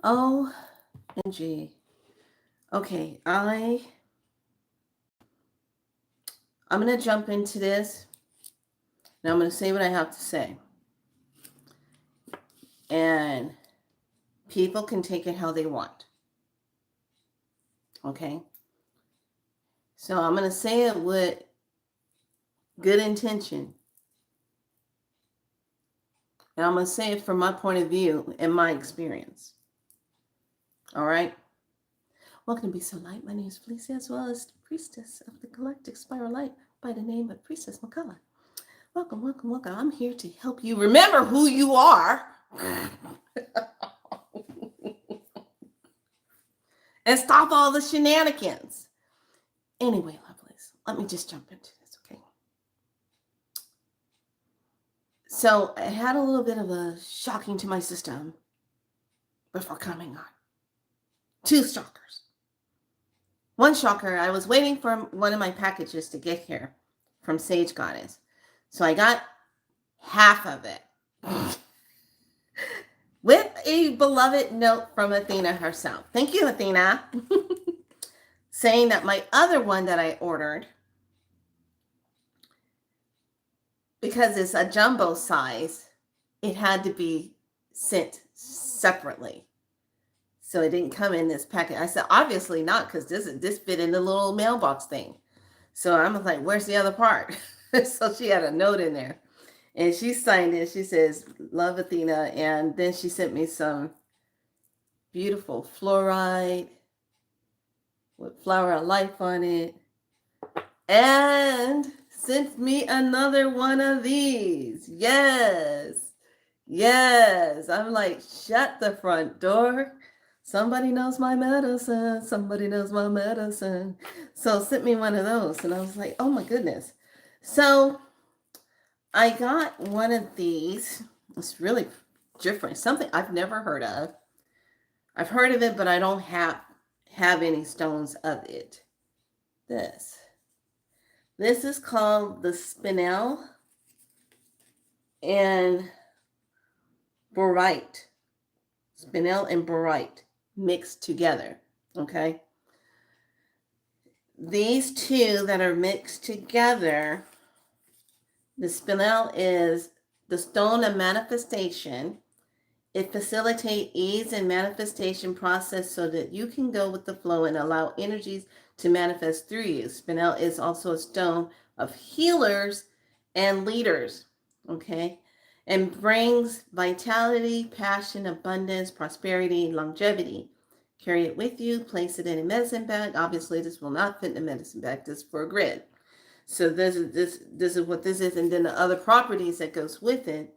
OMG. Okay, I'm gonna jump into this and I'm gonna say what I have to say. And people can take it how they want. Okay? So I'm gonna say it with good intention. And I'm gonna say it from my point of view and my experience. All right? Welcome to Be So Light. My name is Felicia, as well as the priestess of the galactic spiral light by the name of Priestess McCullough. Welcome, welcome, welcome. I'm here to help you remember who you are and stop all the shenanigans. Anyway, lovelies, let me just jump into this, okay? So I had a little bit of a shocking to my system before coming on. Two shockers. One shocker, I was waiting for one of my packages to get here from Sage Goddess. So I got half of it with a beloved note from Athena herself. Thank you, Athena. Saying that my other one that I ordered, because it's a jumbo size, it had to be sent separately. So it didn't come in this packet. I said, obviously not, because this fit in the little mailbox thing. So I'm like, where's the other part? So she had a note in there. And she signed it. She says, love, Athena. And then she sent me some beautiful fluorite with flower of life on it. And sent me another one of these. Yes. Yes. I'm like, shut the front door. Somebody knows my medicine. Somebody knows my medicine. So sent me one of those. And I was like, oh my goodness. So I got one of these. It's really different. Something I've never heard of. I've heard of it, but I don't have any stones of it. This is called the Spinel and Borite. Spinel and Borite mixed together. Okay. These two that are mixed together, the Spinel is the stone of manifestation. It facilitates ease and manifestation process so that you can go with the flow and allow energies to manifest through you. Spinel is also a stone of healers and leaders, okay? And brings vitality, passion, abundance, prosperity, longevity. Carry it with you, place it in a medicine bag. Obviously, this will not fit in a medicine bag. This is for a grid. So this is what this is, and then the other properties that goes with it.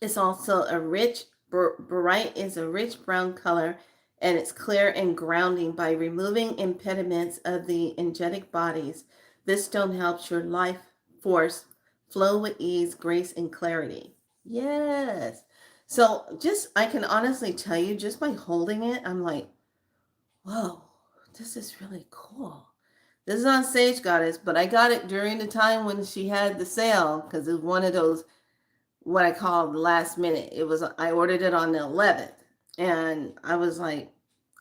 It's also a rich, bright is a rich brown color, and it's clear and grounding by removing impediments of the energetic bodies. This stone helps your life force flow with ease, grace, and clarity. Yes. So just, I can honestly tell you, just by holding it, I'm like, whoa, this is really cool. This is on Sage Goddess, but I got it during the time when she had the sale because it was one of those what I call the last minute. It was I ordered it on the 11th, and I was like,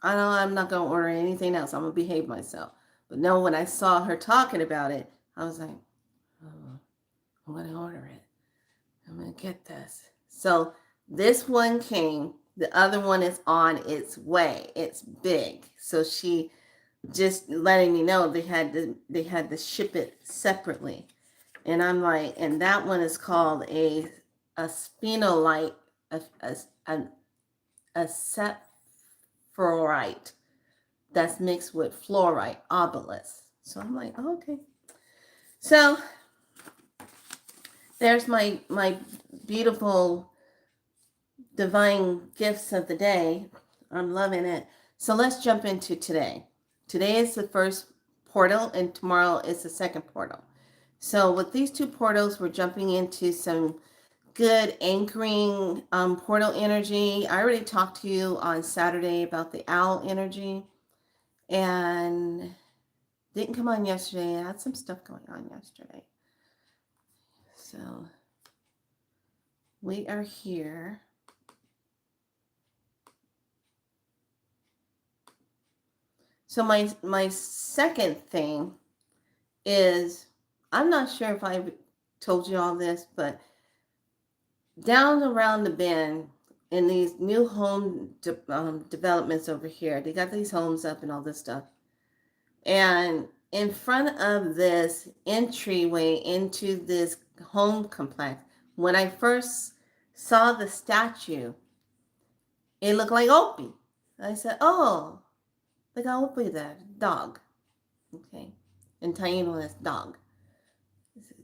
I know I'm not gonna order anything else. I'm gonna behave myself. But no, when I saw her talking about it, I was like, oh, I'm gonna order it. I'm gonna get this. So this one came. The other one is on its way. It's big. So she just letting me know they had to ship it separately. And I'm like, and that one is called a spinolite, a, a, a, a sapphirite that's mixed with fluorite, obelisk. So I'm like, oh, okay. So there's my beautiful divine gifts of the day. I'm loving it. So let's jump into today. Today is the first portal, and tomorrow is the second portal. So with these two portals, we're jumping into some good anchoring portal energy. I already talked to you on Saturday about the owl energy, and didn't come on yesterday. I had some stuff going on yesterday. So we are here So my second thing is, I'm not sure if I told you all this, but down around the bend in these new home developments over here, they got these homes up and all this stuff. And in front of this entryway into this home complex, when I first saw the statue, it looked like Opie. I said, oh, look at Opie there, dog. Okay. And Taino is dog.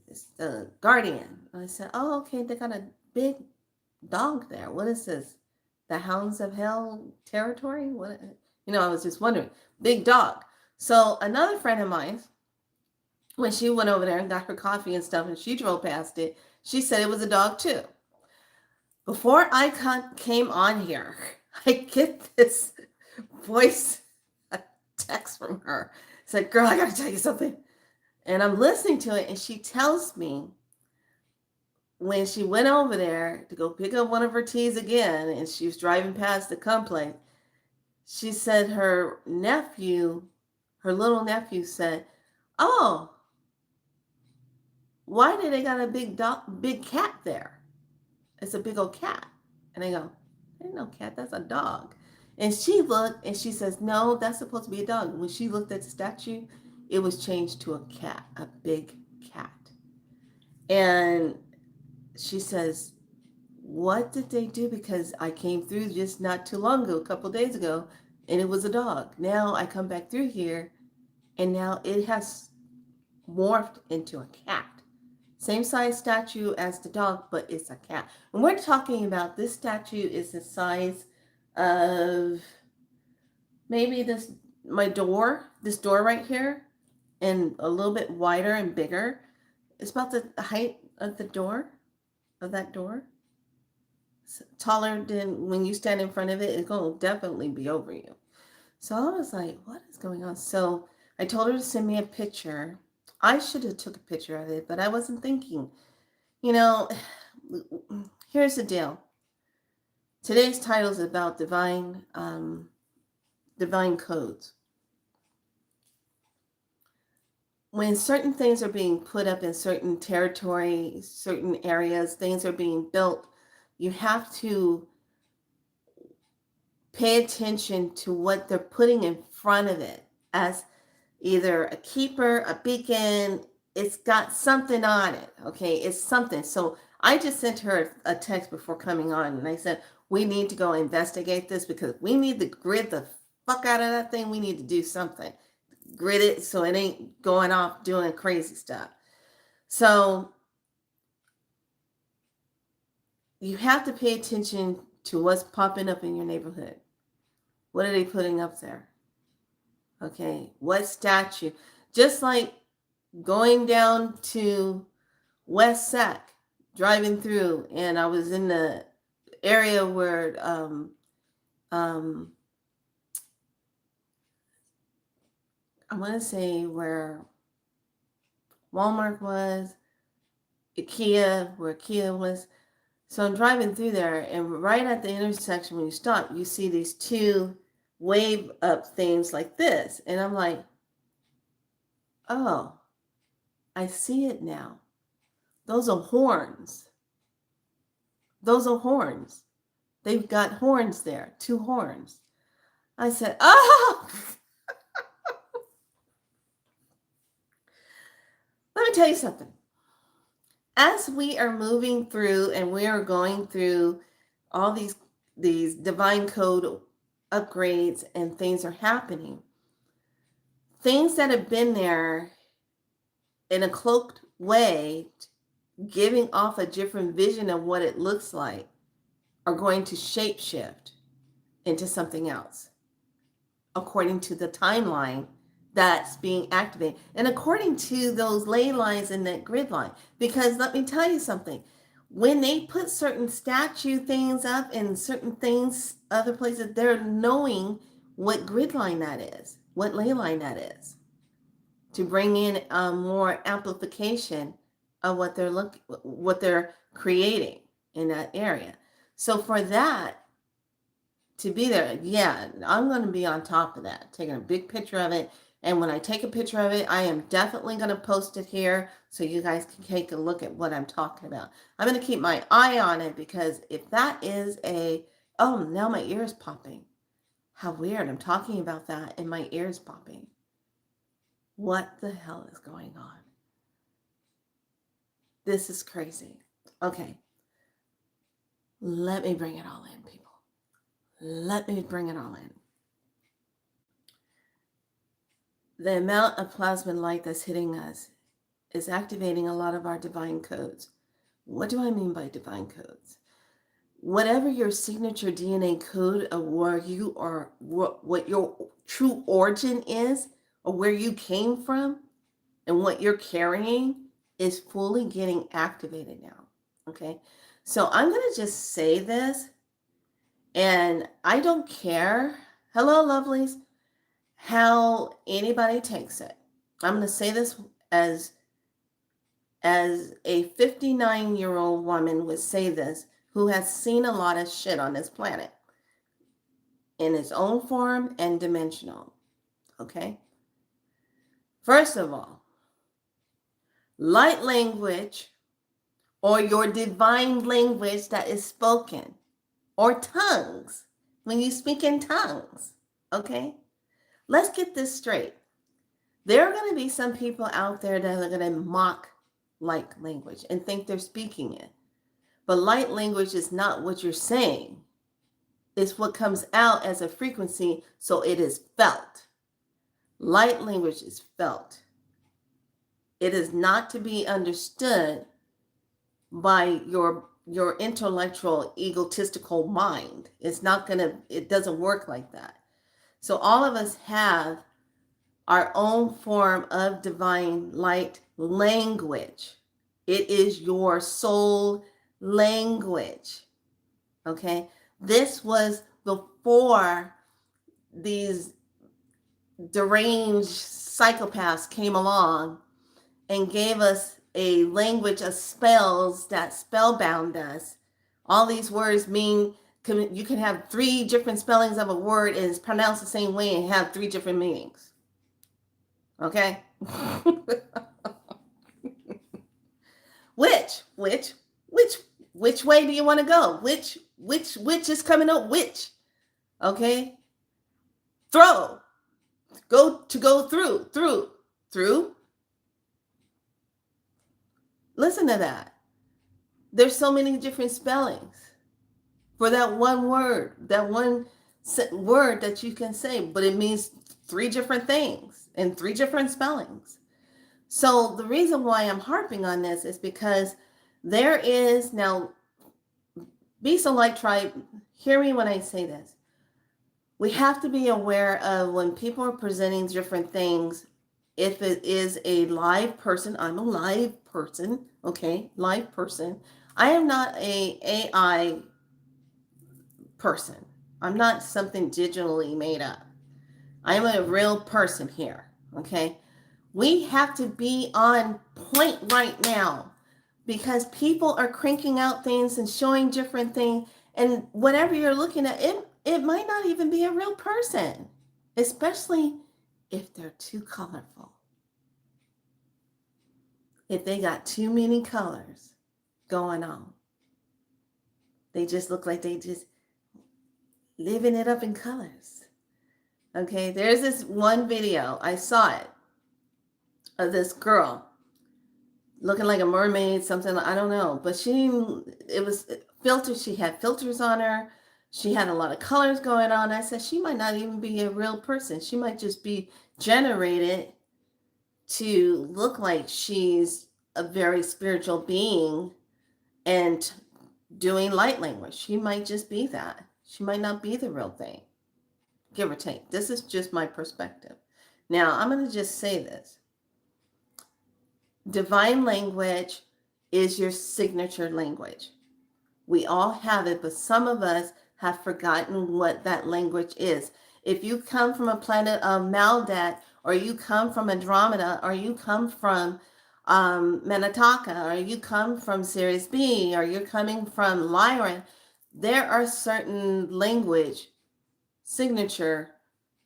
It's the guardian. I said, oh, okay, they got a big dog there. What is this? The Hounds of Hell territory? What? I was just wondering. Big dog. So another friend of mine, when she went over there and got her coffee and stuff, and she drove past it, she said it was a dog too. Before I came on here, I get this voice text from her. It's like, girl, I got to tell you something. And I'm listening to it, and she tells me when she went over there to go pick up one of her teas again, and she was driving past the complex, she said her little nephew said, oh, why did they got a big cat there? It's a big old cat. And I go, ain't no cat, that's a dog. And she looked and she says, no, that's supposed to be a dog. When she looked at the statue, it was changed to a cat, a big cat. And she says, what did they do? Because I came through just not too long ago, a couple of days ago, and it was a dog. Now I come back through here, and now it has morphed into a cat. Same size statue as the dog, but it's a cat. And we're talking about this statue is the size of maybe this door right here, and a little bit wider and bigger. It's about the height of that door. It's taller than when you stand in front of it. It's going to definitely be over you. So I was like, what is going on? So I told her to send me a picture. I should have took a picture of it, but I wasn't thinking. Here's the deal. Today's title is about divine codes. When certain things are being put up in certain territory, certain areas, things are being built, you have to pay attention to what they're putting in front of it as either a keeper, a beacon. It's got something on it. Okay, it's something. So I just sent her a text before coming on, and I said, we need to go investigate this because we need to grid the fuck out of that thing. We need to do something. Grid it so it ain't going off doing crazy stuff. So you have to pay attention to what's popping up in your neighborhood. What are they putting up there? Okay, what statue? Just like going down to West Sac, driving through, and I was in the area where I want to say where Walmart was, where IKEA was. So I'm driving through there, and right at the intersection when you stop, you see these two wave up things like this. And I'm like, oh, I see it now. Those are horns. They've got horns there, 2 horns. I said, oh! Let me tell you something. As we are moving through and we are going through all these divine code upgrades and things are happening, things that have been there in a cloaked way, giving off a different vision of what it looks like, are going to shapeshift into something else according to the timeline that's being activated and according to those ley lines in that grid line. Because let me tell you something, when they put certain statue things up and certain things other places, they're knowing what grid line that is, what ley line that is, to bring in more amplification of what they're creating in that area. So for that to be there. Yeah, I'm going to be on top of that, taking a big picture of it. And when I take a picture of it, I am definitely going to post it here so you guys can take a look at what I'm talking about. I'm going to keep my eye on it because if that is oh, now my ear is popping. How weird. I'm talking about that and my ear is popping. What the hell is going on? This is crazy. Okay. Let me bring it all in, people. Let me bring it all in. The amount of plasma light that's hitting us is activating a lot of our divine codes. What do I mean by divine codes? Whatever your signature DNA code of where you are, what your true origin is, or where you came from, and what you're carrying is fully getting activated now. Okay. So I'm going to just say this, and I don't care. Hello, lovelies. How anybody takes it. I'm going to say this as a 59-year-old woman would say this, who has seen a lot of shit on this planet in its own form and dimensional. Okay? First of all, light language or your divine language that is spoken, or tongues, when you speak in tongues. Okay? Let's get this straight. There are going to be some people out there that are going to mock light language and think they're speaking it. But light language is not what you're saying. It's what comes out as a frequency, so it is felt. Light language is felt. It is not to be understood by your intellectual, egotistical mind. It doesn't work like that. So all of us have our own form of divine light language. It is your soul language. Okay? This was before these deranged psychopaths came along and gave us a language of spells that spellbound us. All these words mean, you can have 3 different spellings of a word and it's pronounced the same way and have 3 different meanings. Okay? Which way do you want to go? Which is coming up? Which? Okay? Go through. Listen to that. There's so many different spellings for that one word, word that you can say, but it means 3 different things and 3 different spellings. So the reason why I'm harping on this is because there is now, Be So Light Tribe, hear me when I say this. We have to be aware of when people are presenting different things. If it is a live person, I'm a live person, okay? Live person. I am not a AI person. I'm not something digitally made up. I am a real person here, okay? We have to be on point right now because people are cranking out things and showing different things, and whatever you're looking at, it might not even be a real person, especially if they're too colorful. If they got too many colors going on. They just look like they just living it up in colors. Okay, there's this one video, I saw it, of this girl looking like a mermaid, something, I don't know, but it was filters. She had filters on her. She had a lot of colors going on. I said, she might not even be a real person. She might just be generated to look like she's a very spiritual being and doing light language. She might just be that. She might not be the real thing, give or take. This is just my perspective. Now, I'm going to just say this. Divine language is your signature language. We all have it, but some of us have forgotten what that language is. If you come from a planet of Maldat, or you come from Andromeda, or you come from Manataka, or you come from Sirius B, or you're coming from Lyran, there are certain language signature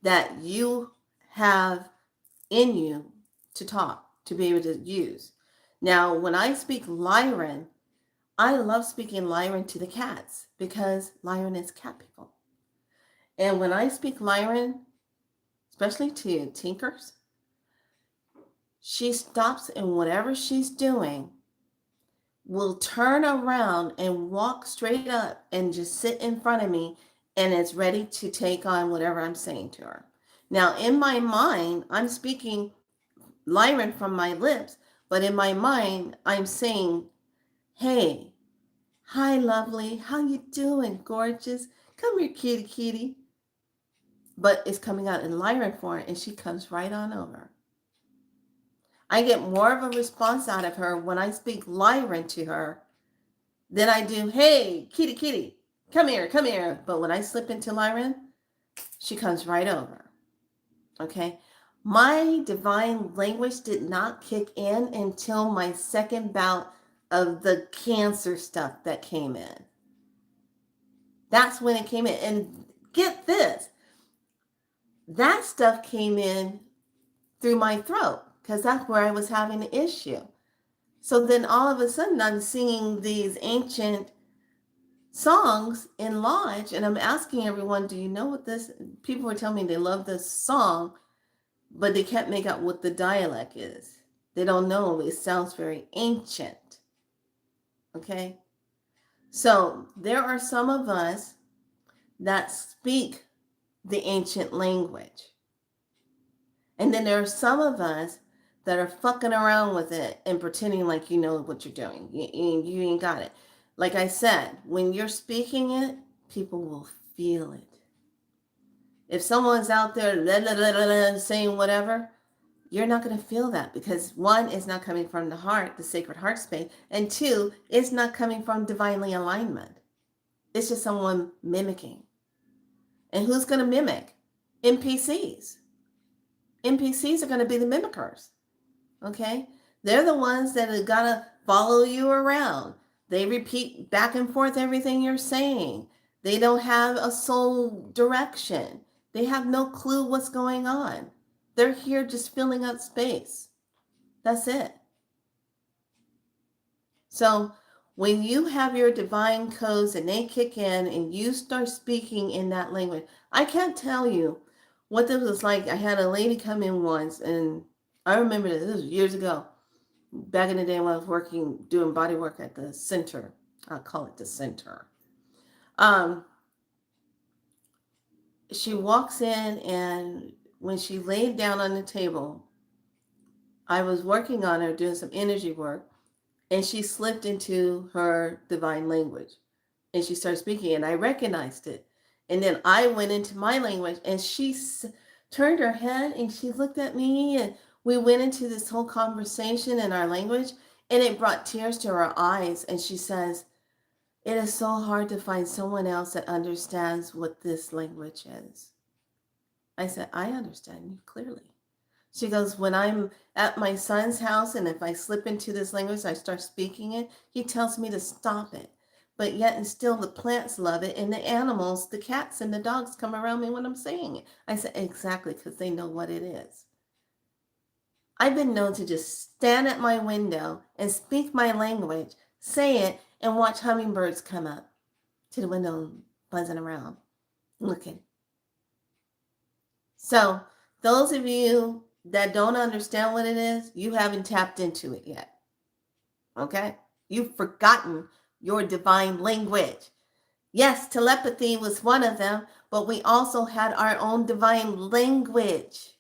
that you have in you to talk, to be able to use. Now, when I speak Lyran, I love speaking Lyran to the cats because Lyran is cat people. And when I speak Lyran, especially to Tinkers, she stops in whatever she's doing, will turn around and walk straight up and just sit in front of me and is ready to take on whatever I'm saying to her. Now, in my mind, I'm speaking Lyran from my lips, but in my mind, I'm saying, hey, hi, lovely. How you doing, gorgeous? Come here, kitty, kitty. But it's coming out in Lyran form, and she comes right on over. I get more of a response out of her when I speak Lyran to her than I do, hey, kitty, kitty, come here, come here. But when I slip into Lyran, she comes right over. Okay? My divine language did not kick in until my second bout of the cancer stuff that came in. That's when it came in. And get this, that stuff came in through my throat because that's where I was having an issue. So then all of a sudden I'm singing these ancient songs in Lodge and I'm asking everyone, do you know what this, people were telling me they love this song, but they can't make out what the dialect is. They don't know. It sounds very ancient. Okay? So there are some of us that speak the ancient language. And then there are some of us that are fucking around with it and pretending like you know what you're doing. You ain't got it. Like I said, when you're speaking it, people will feel it. If someone's out there saying whatever, you're not going to feel that because one, it's not coming from the heart, the sacred heart space, and two, it's not coming from divinely alignment. It's just someone mimicking. And who's going to mimic? NPCs. NPCs are going to be the mimickers. Okay? They're the ones that are going to follow you around. They repeat back and forth everything you're saying. They don't have a soul direction. They have no clue what's going on. They're here just filling up space. That's it. So when you have your divine codes and they kick in and you start speaking in that language, I can't tell you what this was like. I had a lady come in once, and I remember this was years ago, back in the day when I was working, doing body work at the center. I'll call it the center. She walks in, and when she laid down on the table, I was working on her, doing some energy work, and she slipped into her divine language. And she started speaking, and I recognized it. And then I went into my language, and she turned her head, and she looked at me, and we went into this whole conversation in our language, and it brought tears to her eyes. And she says, it is so hard to find someone else that understands what this language is. I said, I understand you clearly. She goes, when I'm at my son's house and if I slip into this language, I start speaking it, he tells me to stop it. But yet and still the plants love it and the animals, the cats and the dogs come around me when I'm saying it. I said, exactly, because they know what it is. I've been known to just stand at my window and speak my language, say it, and watch hummingbirds come up to the window buzzing around, looking. So those of you that don't understand what it is, you haven't tapped into it yet. Okay? You've forgotten your divine language. Yes, telepathy was one of them, but we also had our own divine language.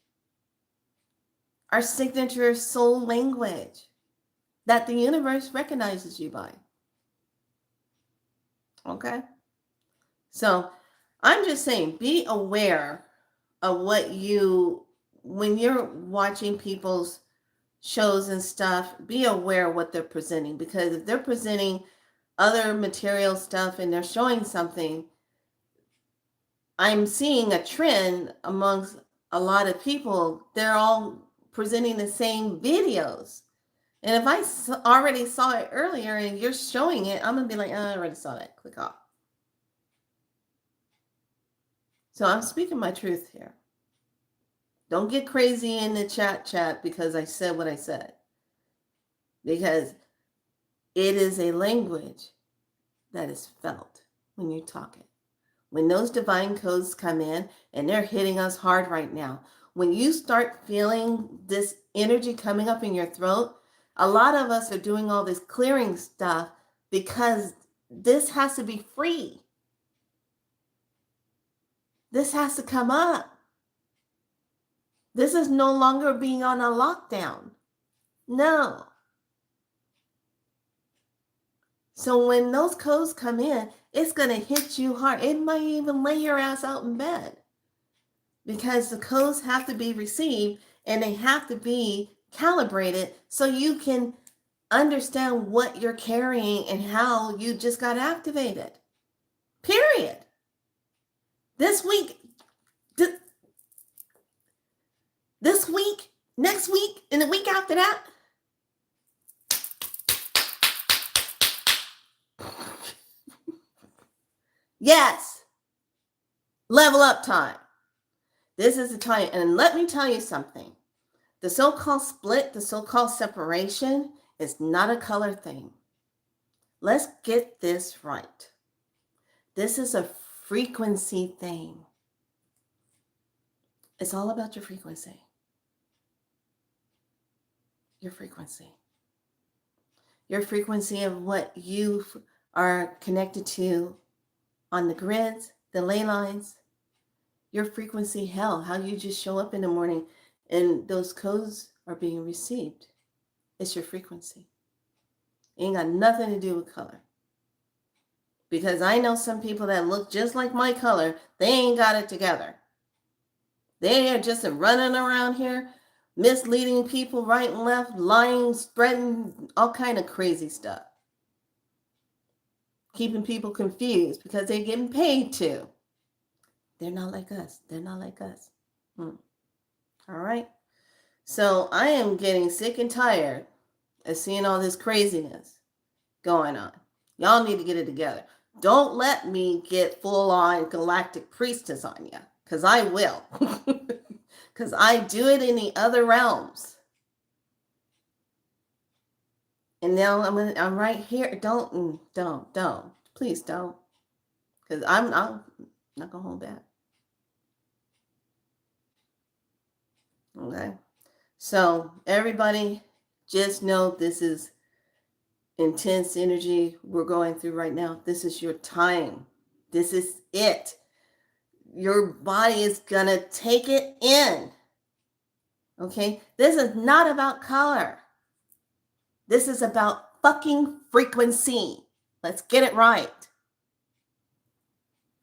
Our signature soul language that the universe recognizes you by. Okay? So I'm just saying, be aware of what when you're watching people's shows and stuff, be aware of what they're presenting, because if they're presenting other material stuff and they're showing something, I'm seeing a trend amongst a lot of people. They're all presenting the same videos. And if I already saw it earlier and you're showing it, I'm going to be like, oh, I already saw that. Click off. So I'm speaking my truth here. Don't get crazy in the chat because I said what I said. Because it is a language that is felt when you talk it. When those divine codes come in, and they're hitting us hard right now, when you start feeling this energy coming up in your throat, a lot of us are doing all this clearing stuff because this has to be free. This has to come up. This is no longer being on a lockdown. No. So when those codes come in, it's going to hit you hard. It might even lay your ass out in bed because the codes have to be received and they have to be calibrated so you can understand what you're carrying and how you just got activated. Period. This week, next week, and the week after that, yes, level up time. This is the time. And let me tell you something. The so-called split, the so-called separation is not a color thing. Let's get this right. This is a frequency thing. It's all about your frequency. Your frequency. Your frequency of what you are connected to on the grids, the ley lines. Your frequency, hell, how you just show up in the morning and those codes are being received. It's your frequency. It ain't got nothing to do with color. Because I know some people that look just like my color, they ain't got it together. They are just running around here, misleading people right and left, lying, spreading all kind of crazy stuff. Keeping people confused because they're getting paid to. They're not like us. They're not like us. All right. So I am getting sick and tired of seeing all this craziness going on. Y'all need to get it together. Don't let me get full-on galactic priestess on you, because I will. Because I do it in the other realms. And now I'm right here. Don't. Please don't. Because I'm not going to hold back. Okay. So everybody just know this is intense energy we're going through right now. This is your time. This is it. Your body is going to take it in. Okay? This is not about color. This is about fucking frequency. Let's get it right.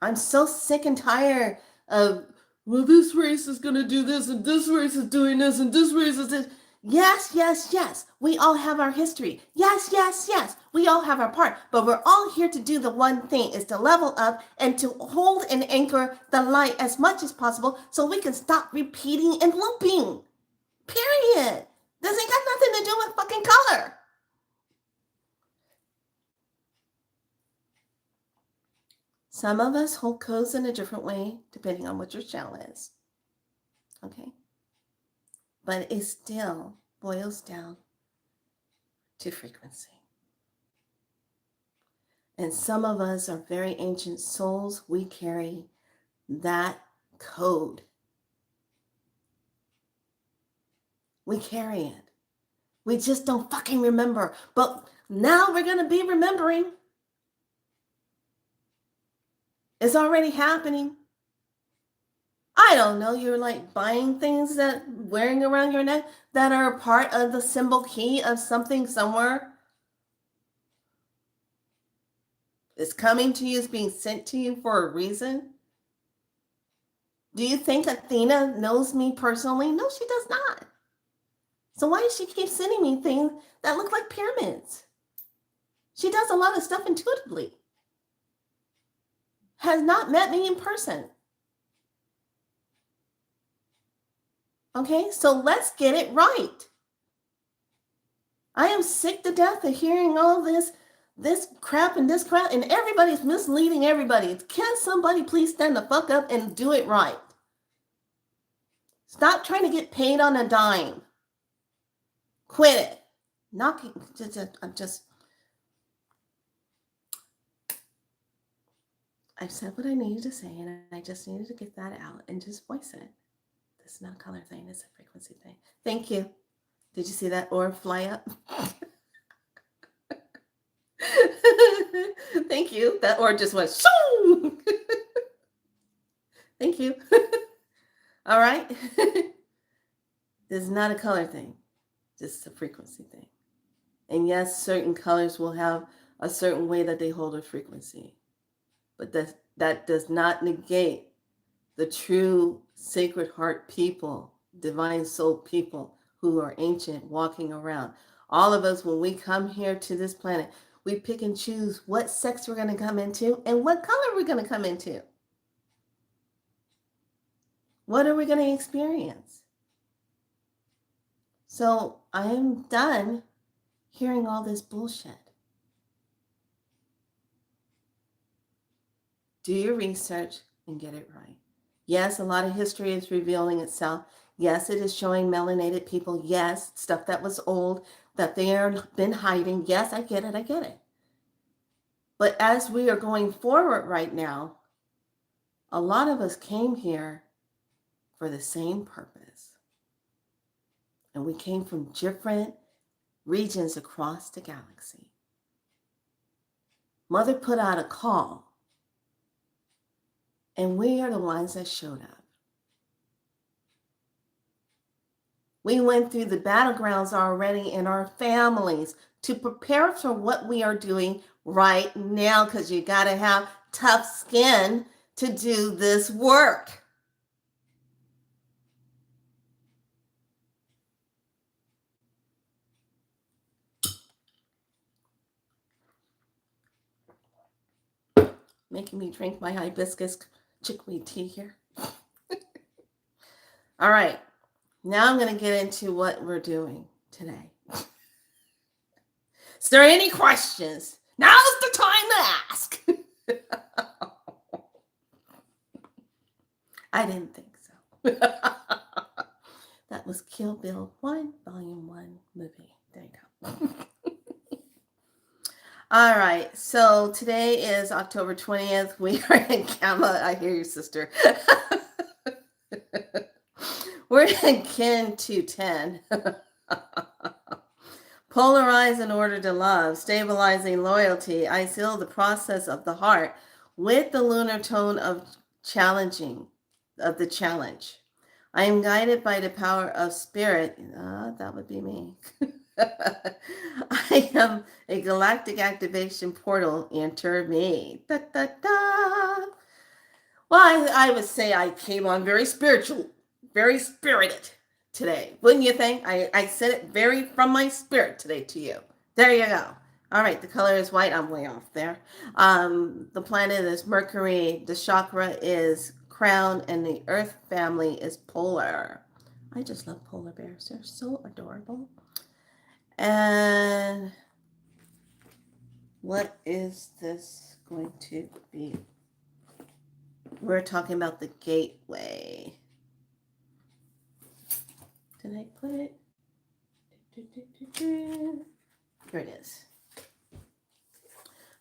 I'm so sick and tired of, well, this race is going to do this, and this race is doing this, and this race is this. Yes. We all have our history. Yes. We all have our part. But we're all here to do the one thing, is to level up and to hold and anchor the light as much as possible so we can stop repeating and looping. Period. This ain't got nothing to do with fucking color. Some of us hold codes in a different way, depending on what your shell is. Okay? But it still boils down to frequency. And some of us are very ancient souls. We carry that code. We carry it. We just don't fucking remember. But now we're going to be remembering. It's already happening. I don't know. You're like buying things that wearing around your neck that are part of the symbol key of something somewhere. It's coming to you, it's being sent to you for a reason. Do you think Athena knows me personally? No, she does not. So why does she keep sending me things that look like pyramids? She does a lot of stuff intuitively. Has not met me in person. Okay, so let's get it right. I am sick to death of hearing all this this crap and this crap, and everybody's misleading everybody. Can somebody please stand the fuck up and do it right? Stop trying to get paid on a dime. Quit it. I said what I needed to say, and I just needed to get that out and just voice it. This is not a color thing, it's a frequency thing. Thank you. Did you see that orb fly up? Thank you. That orb just went shoo. Thank you. All right. This is not a color thing, just a frequency thing. And yes, certain colors will have a certain way that they hold a frequency. But that does not negate the true Sacred Heart people, divine soul people who are ancient, walking around. All of us, when we come here to this planet, we pick and choose what sex we're going to come into and what color we're going to come into. What are we going to experience? So I am done hearing all this bullshit. Do your research and get it right. Yes, a lot of history is revealing itself. Yes, it is showing melanated people. Yes, stuff that was old that they have been hiding. Yes, I get it. But as we are going forward right now, a lot of us came here for the same purpose. And we came from different regions across the galaxy. Mother put out a call. And we are the ones that showed up. We went through the battlegrounds already in our families to prepare for what we are doing right now, because you got to have tough skin to do this work. Making me drink my hibiscus chickweed tea here. All right. Now I'm going to get into what we're doing today. Is there any questions? Now's the time to ask. I didn't think so. That was Kill Bill 1, Volume 1 movie. There you go. All right. So today is October 20th. We are in Gamma. I hear you, sister. We're in Kin 210. Polarize in order to love, stabilizing loyalty. I seal the process of the heart with the lunar tone of the challenge. I am guided by the power of spirit. That would be me. I am a galactic activation portal. Enter me. Da, da, da. Well, I would say I came on very spiritual, very spirited today. Wouldn't you think? I said it very from my spirit today to you. There you go. All right, the color is white. I'm way off there. The planet is Mercury. The chakra is crown, and the earth family is polar. I just love polar bears. They're so adorable. And what is this going to be? We're talking about the gateway. Did I put it? Here it is.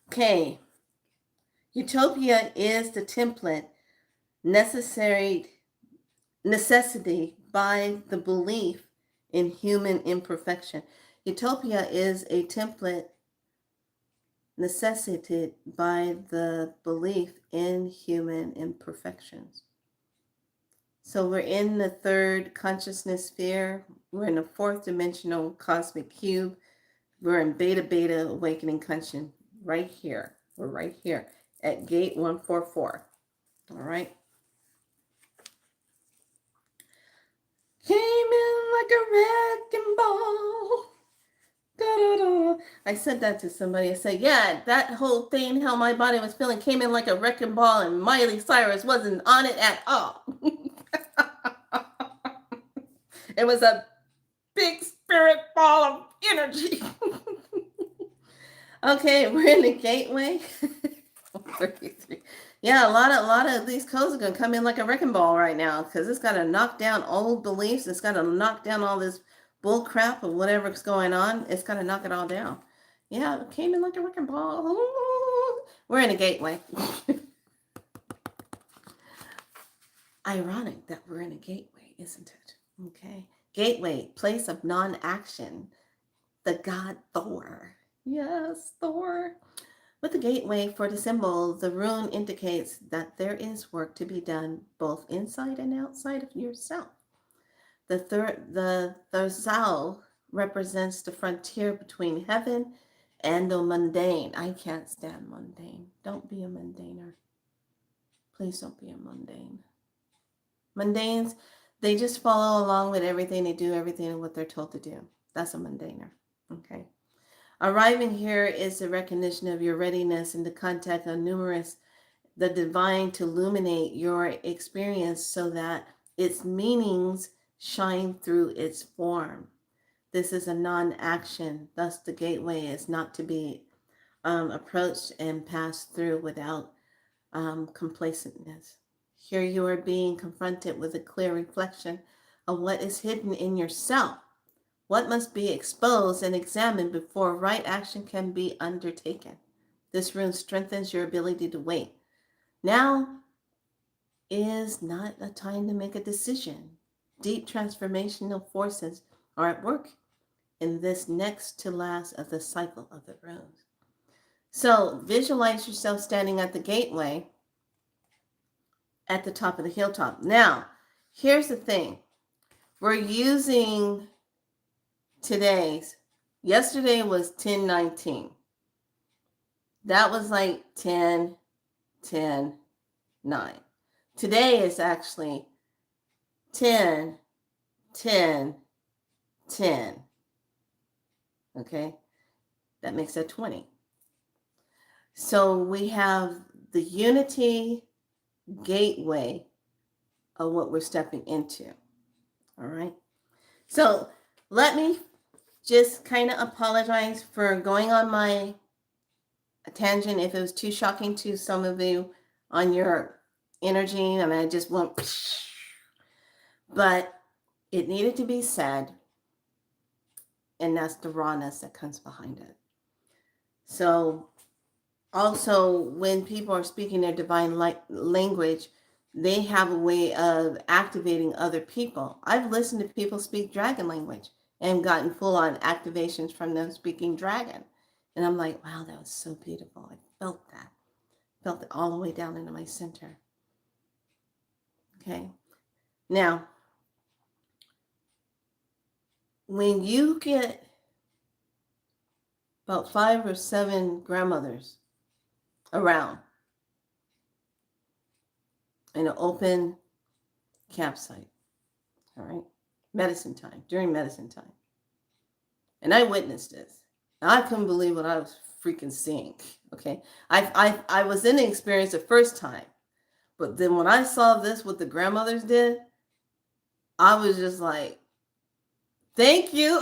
Okay. Utopia is the template necessity by the belief in human imperfection. Utopia is a template necessitated by the belief in human imperfections. So we're in the third consciousness sphere. We're in the fourth dimensional cosmic cube. We're in beta awakening conscious right here. We're right here at gate 144. All right. Came in like a wrecking ball. Da-da-da. I said that to somebody. I said, yeah, that whole thing, how my body was feeling, came in like a wrecking ball, and Miley Cyrus wasn't on it at all. It was a big spirit ball of energy. Okay, we're in the gateway. 33. Yeah, a lot of these codes are gonna come in like a wrecking ball right now because it's got to knock down old beliefs. It's got to knock down all this bull crap of whatever's going on. It's got to knock it all down. Yeah, it came in like a wrecking ball. Ooh, we're in a gateway. Ironic that we're in a gateway, isn't it? Okay. Gateway, place of non-action. The god Thor. Yes, Thor. With the gateway for the symbol, the rune indicates that there is work to be done both inside and outside of yourself. The Thurzal represents the frontier between heaven and the mundane. I can't stand mundane. Don't be a mundaner. Please don't be a mundane. Mundanes, they just follow along with everything. They do everything what they're told to do. That's a mundaner. Okay. Arriving here is a recognition of your readiness in the contact of numerous, the divine to illuminate your experience so that its meanings shine through its form. This is a non-action. Thus, the gateway is not to be approached and passed through without complacentness. Here you are being confronted with a clear reflection of what is hidden in yourself. What must be exposed and examined before right action can be undertaken. This rune strengthens your ability to wait. Now is not a time to make a decision. Deep transformational forces are at work in this next to last of the cycle of the runes. So visualize yourself standing at the gateway at the top of the hilltop. Now, here's the thing. We're using yesterday was 10-19. That was like 10, 10, 9. Today is actually 10, 10, 10. Okay? That makes it 20. So we have the unity gateway of what we're stepping into. All right? So let me just kind of apologize for going on my tangent if it was too shocking to some of you on your energy. I mean, I just went, but it needed to be said, and that's the rawness that comes behind it. So also, when people are speaking their divine language, they have a way of activating other people. I've listened to people speak dragon language and gotten full-on activations from them speaking dragon. And I'm like, wow, that was so beautiful. I felt that. Felt it all the way down into my center. Okay. Now, when you get about 5 or 7 grandmothers around in an open campsite, all right, during medicine time. And I witnessed this. I couldn't believe what I was freaking seeing, okay? I was in the experience the first time, but then when I saw this, what the grandmothers did, I was just like, thank you,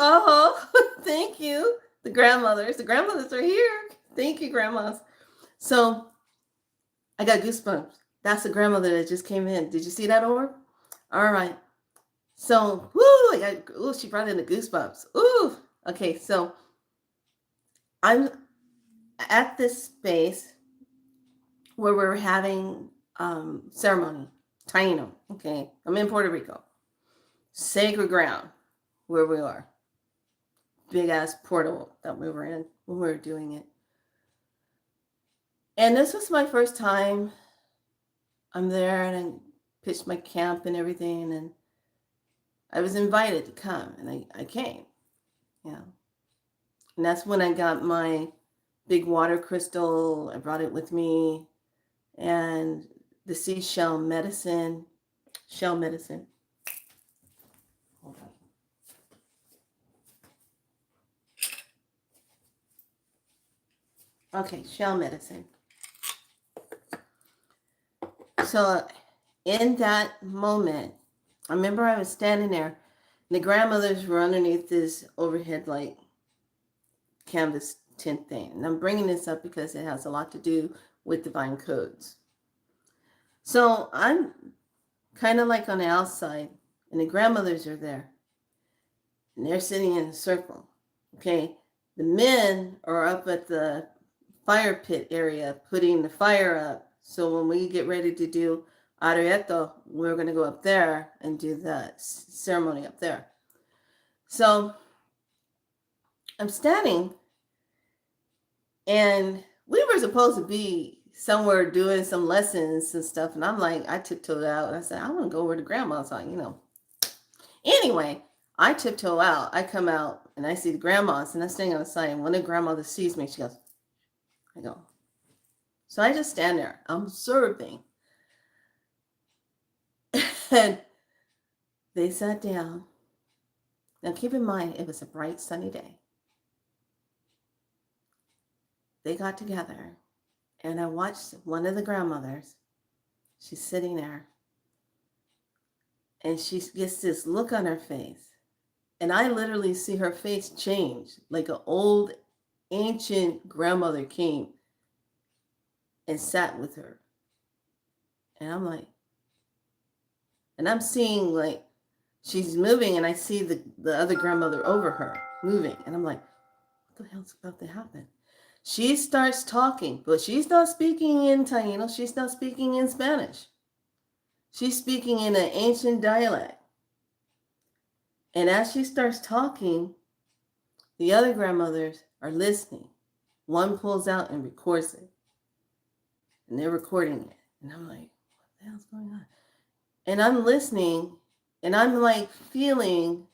thank you, the grandmothers are here. Thank you, grandmas. So I got goosebumps. That's the grandmother that just came in. Did you see that orb? All right. So, she brought in the goosebumps. Ooh, okay. So I'm at this space where we're having ceremony, Taino. Okay, I'm in Puerto Rico, sacred ground where we are. Big ass portal that we were in when we were doing it. And this was my first time. I'm there and I pitched my camp and everything, and I was invited to come, and I came. Yeah. And that's when I got my big water crystal. I brought it with me, and the seashell medicine, shell medicine. Hold on. Okay, shell medicine. So in that moment, I remember I was standing there, and the grandmothers were underneath this overhead light canvas 10th day. And I'm bringing this up because it has a lot to do with divine codes. So I'm kind of like on the outside, and the grandmothers are there, and they're sitting in a circle. Okay, the men are up at the fire pit area putting the fire up. So when we get ready to do Arreto, we're going to go up there and do the ceremony up there. So I'm standing, and we were supposed to be somewhere doing some lessons and stuff. And I'm like, I tiptoed out and I said, I want to go where the grandma's on, Anyway, I tiptoe out. I come out and I see the grandmas, and I'm standing on the side. And when the grandmother sees me, she goes, I go. So I just stand there. I'm observing. And they sat down. Now keep in mind, it was a bright sunny day. They got together, and I watched one of the grandmothers. She's sitting there, and she gets this look on her face. And I literally see her face change, like an old ancient grandmother came and sat with her. And I'm like, and I'm seeing like she's moving, and I see the other grandmother over her moving. And I'm like, what the hell's about to happen? She starts talking, but she's not speaking in Taino. She's not speaking in Spanish. She's speaking in an ancient dialect. And as she starts talking, the other grandmothers are listening. One pulls out and records it. And they're recording it. And I'm like, what the hell's going on? And I'm listening, and I'm like feeling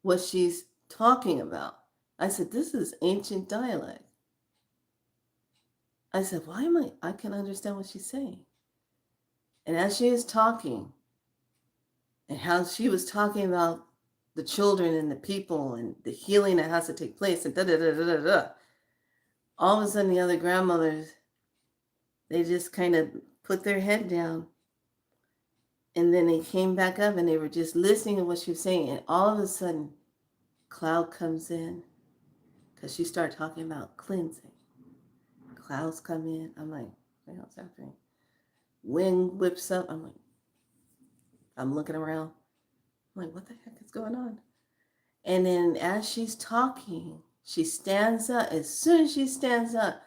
what she's talking about. I said, this is ancient dialect. I said, why am I can understand what she's saying. And as she is talking, and how she was talking about the children and the people and the healing that has to take place, and all of a sudden the other grandmothers, they just kind of put their head down, and then they came back up and they were just listening to what she was saying. And all of a sudden, cloud comes in, because she started talking about cleansing. Clouds come in. I'm like, what the hell's happening? Wind whips up. I'm looking around. I'm like, what the heck is going on? And then as she's talking, she stands up. As soon as she stands up,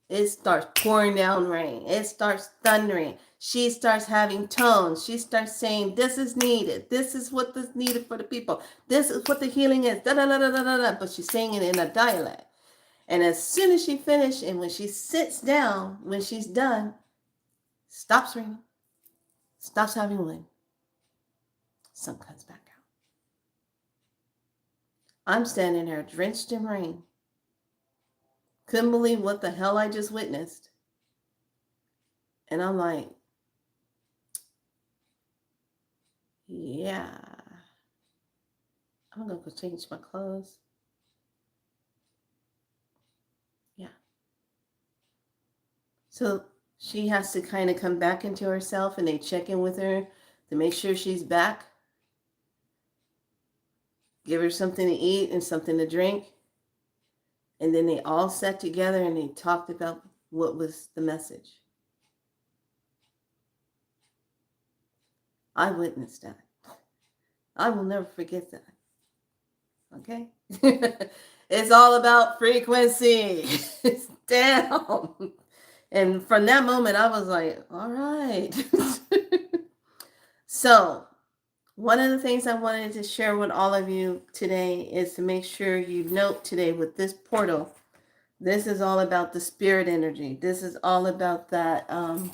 it starts pouring down rain. It starts thundering. She starts having tones. She starts saying, this is needed. This is what is needed for the people. This is what the healing is. Da, da, da, da, da, da, da. But she's saying it in a dialect. And as soon as she finished, and when she sits down, when she's done, stops raining, stops having wind, sun comes back out. I'm standing there drenched in rain. Couldn't believe what the hell I just witnessed. And I'm like, yeah, I'm going to go change my clothes. Yeah. So she has to kind of come back into herself, and they check in with her to make sure she's back. Give her something to eat and something to drink. And then they all sat together and they talked about what was the message. I witnessed that. I will never forget that. Okay? It's all about frequency. It's down. And from that moment, I was like, all right. So, one of the things I wanted to share with all of you today is to make sure you note today with this portal, this is all about the spirit energy. This is all about that. I'm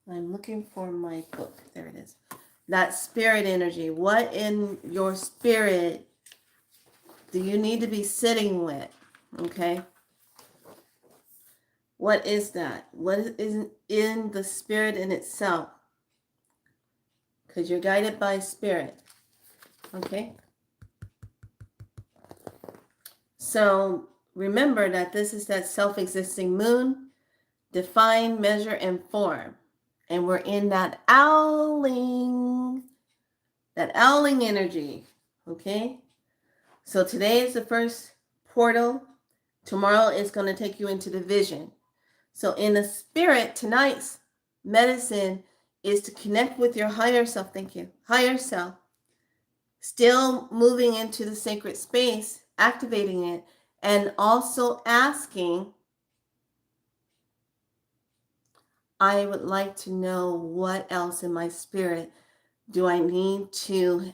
looking for my book. There it is. That spirit energy. What in your spirit do you need to be sitting with? Okay. What is that? What is in the spirit in itself? Because you're guided by spirit. Okay. So remember that this is that self-existing moon, define, measure, and form. And we're in that owling energy. Okay. So today is the first portal Tomorrow is going to take you into the vision. So in the spirit, tonight's medicine is to connect with your higher self. Thank you. Higher self. Still moving into the sacred space, activating it, and also asking, I would like to know what else in my spirit do I need to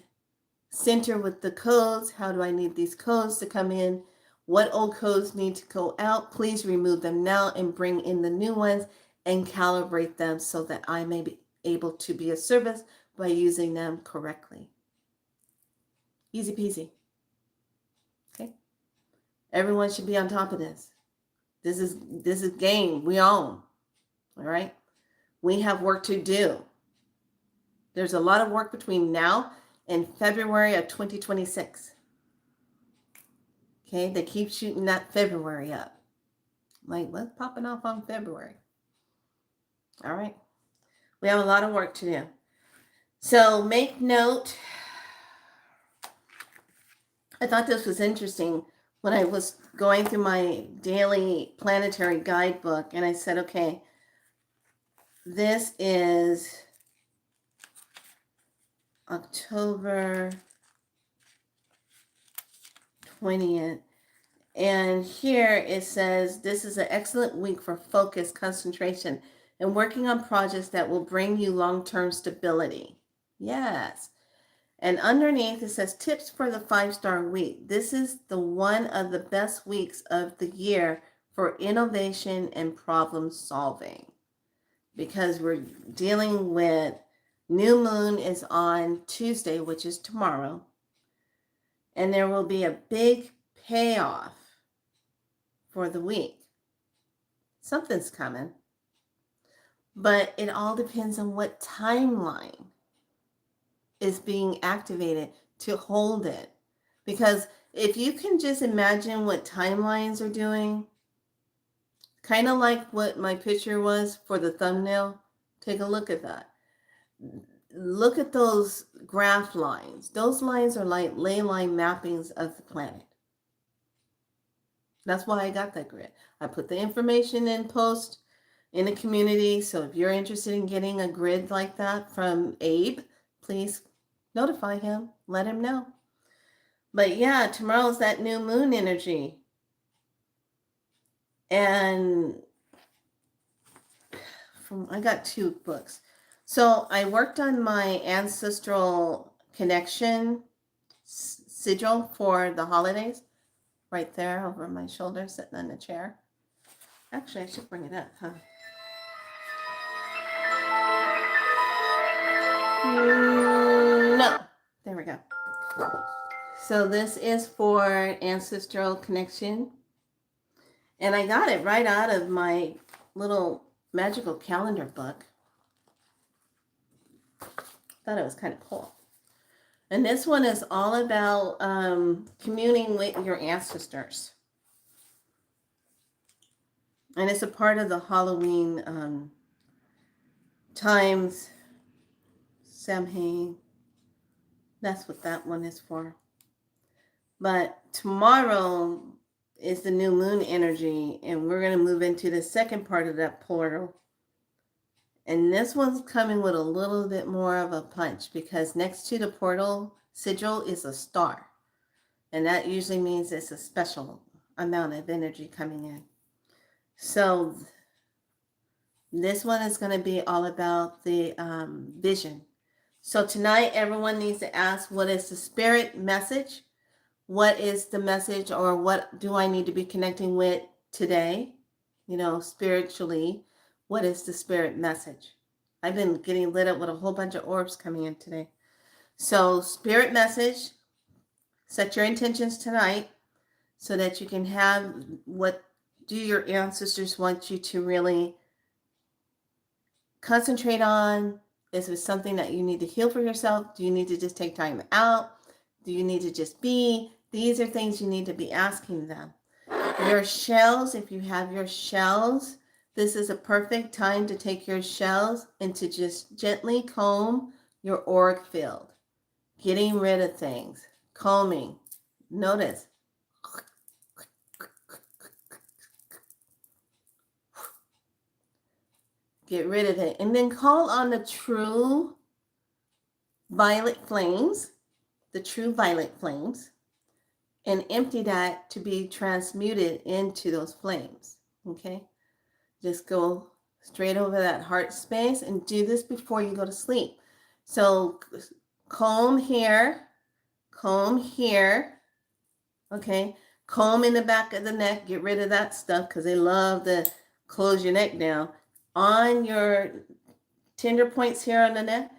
center with the codes? How do I need these codes to come in? What old codes need to go out? Please remove them now and bring in the new ones and calibrate them so that I may be able to be of service by using them correctly. Easy peasy. Okay. Everyone should be on top of this. This is game we own. All right. We have work to do. There's a lot of work between now and February of 2026. Okay, they keep shooting that February up. Like, what's popping off on February? All right. We have a lot of work to do. So make note. I thought this was interesting when I was going through my daily planetary guidebook, and I said, okay, this is October 20th. And here it says, this is an excellent week for focus, concentration, and working on projects that will bring you long-term stability. Yes. And underneath it says, tips for the 5-star week. This is the one of the best weeks of the year for innovation and problem solving. Because we're dealing with new moon is on Tuesday, which is tomorrow. And there will be a big payoff for the week. Something's coming. But it all depends on what timeline is being activated to hold it. Because if you can just imagine what timelines are doing, kind of like what my picture was for the thumbnail, take a look at that. Look at those graph lines. Those lines are like ley line mappings of the planet. That's why I got that grid. I put the information in post in the community. So if you're interested in getting a grid like that from Abe, please notify him. Let him know. But yeah, tomorrow's that new moon energy. And I got 2 books. So I worked on my ancestral connection sigil for the holidays. Right there over my shoulder, sitting on the chair. Actually, I should bring it up, huh? No. There we go. So this is for ancestral connection. And I got it right out of my little magical calendar book. Thought it was kind of cool. And this one is all about communing with your ancestors. And it's a part of the Halloween times. Samhain. That's what that one is for. But tomorrow is the new moon energy, and we're going to move into the second part of that portal. And this one's coming with a little bit more of a punch, because next to the portal sigil is a star. And that usually means it's a special amount of energy coming in. So this one is going to be all about the vision. So tonight, everyone needs to ask, what is the spirit message? What is the message, or what do I need to be connecting with today? You know, spiritually, what is the spirit message? I've been getting lit up with a whole bunch of orbs coming in today. So spirit message, set your intentions tonight so that you can have what do your ancestors want you to really concentrate on. Is it something that you need to heal for yourself? Do you need to just take time out? Do you need to just be? These are things you need to be asking them. Your shells, if you have your shells, this is a perfect time to take your shells and to just gently comb your auric field. Getting rid of things. Combing. Notice. Get rid of it. And then call on the true violet flames, and empty that to be transmuted into those flames. Okay? Just go straight over that heart space and do this before you go to sleep. So comb here, okay? Comb in the back of the neck, get rid of that stuff because they love to close your neck down. On your tender points here on the neck,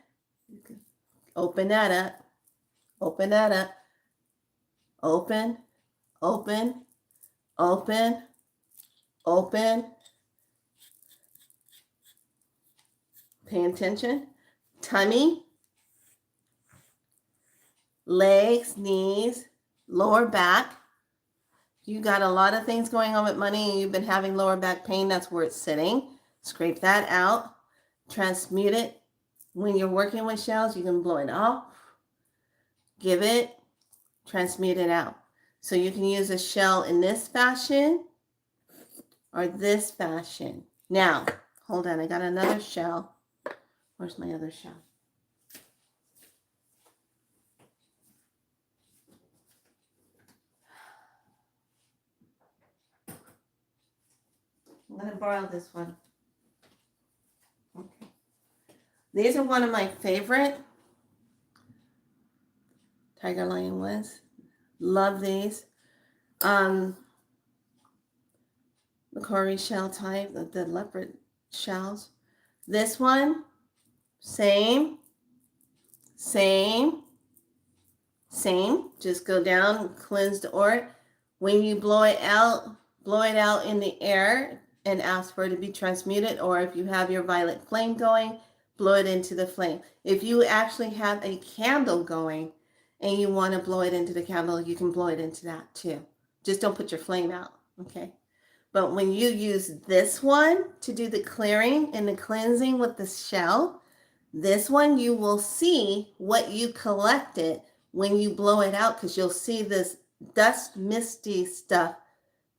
open that up, open, open, open. Pay attention. Tummy, legs, knees, lower back. You got a lot of things going on with money and you've been having lower back pain. That's where it's sitting. Scrape that out. Transmute it. When you're working with shells, you can blow it off. Give it. Transmute it out. So you can use a shell in this fashion or this fashion. Now, hold on. I got another shell. Where's my other shell? I'm going to borrow this one. Okay. These are one of my favorite Tiger Lion ones. Love these. The Cowrie shell type, the leopard shells. This one, same. Just go down, cleanse the aura. When you blow it out in the air and ask for it to be transmuted, or if you have your violet flame going, blow it into the flame. If you actually have a candle going and you want to blow it into the candle, you can blow it into that too. Just don't put your flame out, okay? But when you use this one to do the clearing and the cleansing with the shell, this one you will see what you collected when you blow it out, because you'll see this dust misty stuff